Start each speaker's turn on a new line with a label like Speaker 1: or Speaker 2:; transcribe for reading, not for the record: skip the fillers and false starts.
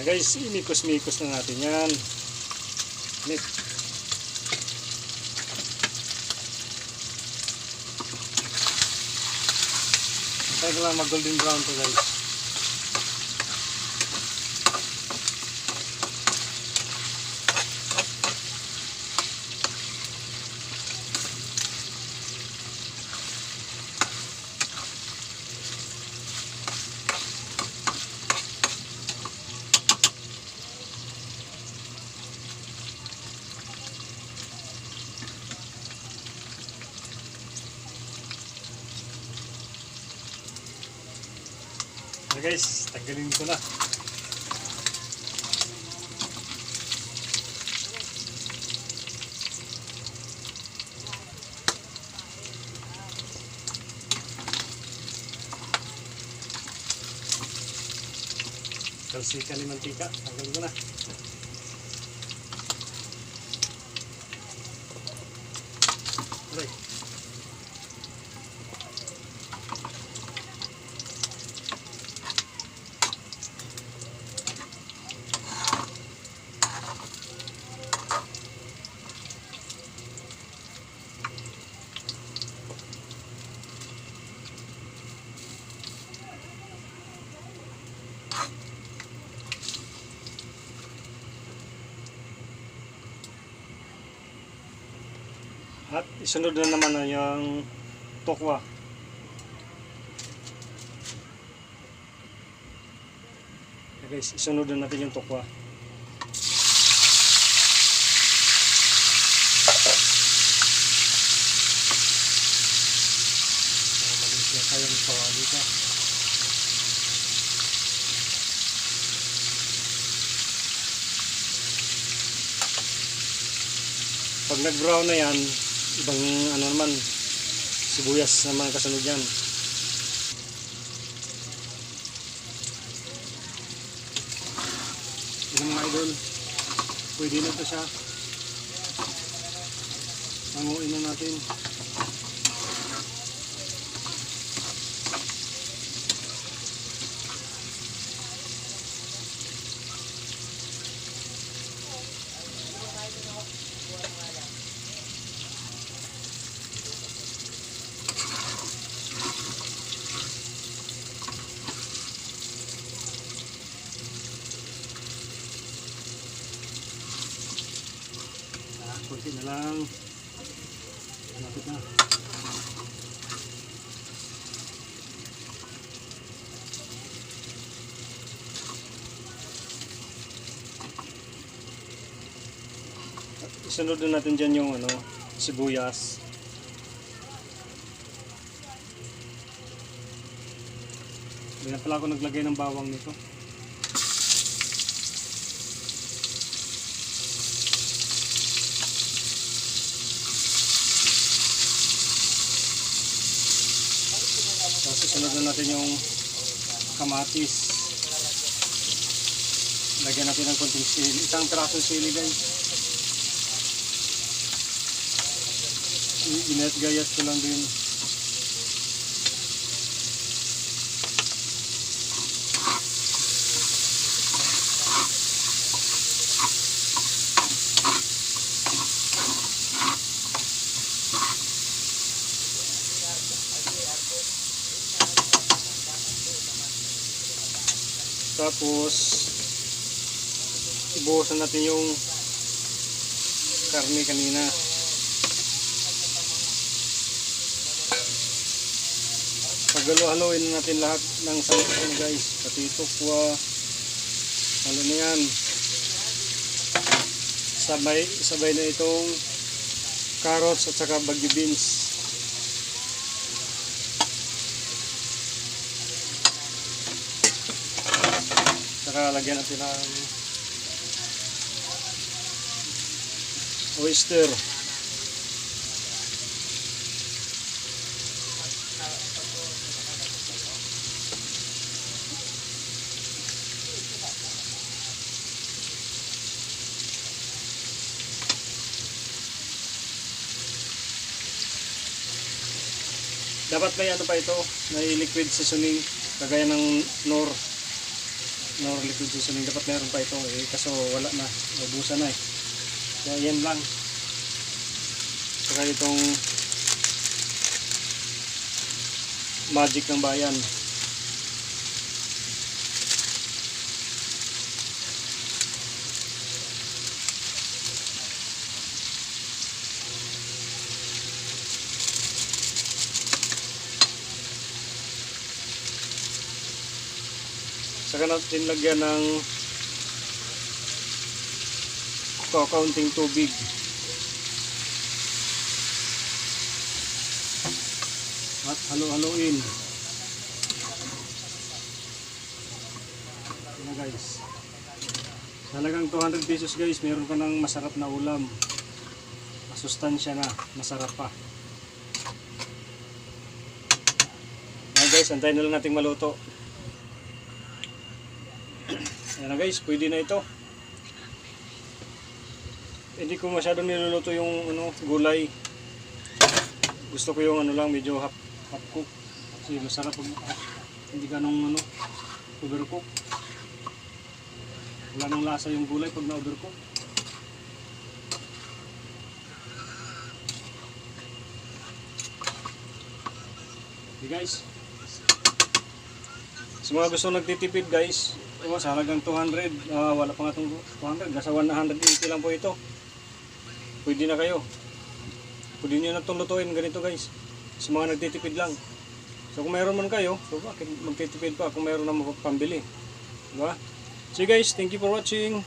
Speaker 1: Guys, imikos-mikos na natin yan. Init. Tayo ko lang mag golden brown to guys. So guys, tanggalin ko na. Kalsikan ni mantika, tanggalin ko na. Aray. At isunod na naman na yung tokwa. Okay guys, isunod na natin yung tokwa. Malisya kayong pawali ka. Pag nag-brown na yan, ibang ano naman, sibuyas naman kasunod yan. Yan mga idol, pwede na ito siya. Panguin na natin. Kunti na lang. Malapit na. Isunod na natin dyan yung ano, sibuyas. Hindi na pala ako naglagay ng bawang nito. Susunod na natin yung kamatis. Lagyan natin ng konting sili. Isang pirasong sili guys. Inat-gayat ko lang din. Tapos ibuhusan natin yung karne kanina. Pagalo-haloin natin lahat ng sangkap guys, pati tokwa. Halo na yan. Sabay na itong carrots at saka bagyo beans. Saka lagyan natin ng oyster. Dapat may ano pa ito, may liquid seasoning kagaya ng Knorr. no liquid seasoning. Dapat meron pa ito kaso wala na, naubusan na kaya yan lang. Saka itong magic ng bayan. Saka natin lagyan ng kaunting tubig. At halo-haloin. Yan guys. Talagang 200 pesos guys, meron ka ng masarap na ulam. Masustansya na, masarap pa. Yan guys, antayin na lang natin maluto. Yan na guys, pwede na ito. Hindi ko masyadong niluluto yung gulay. Gusto ko yung lang medyo half cook. Kasi masarap pag hindi ganong overcook. Wala nang lasa yung gulay pag na-overcook. Okay guys. Sa mga gusto nagtitipid guys, sa halagang 200, wala pa nga itong 200, nasa 180 lang po ito. Pwede na kayo. Pwede nyo na itong lutuin ganito guys. Sa mga nagtitipid lang. So kung mayroon man kayo, so bakit magtitipid pa kung mayroon na pambili. Diba? So guys, thank you for watching.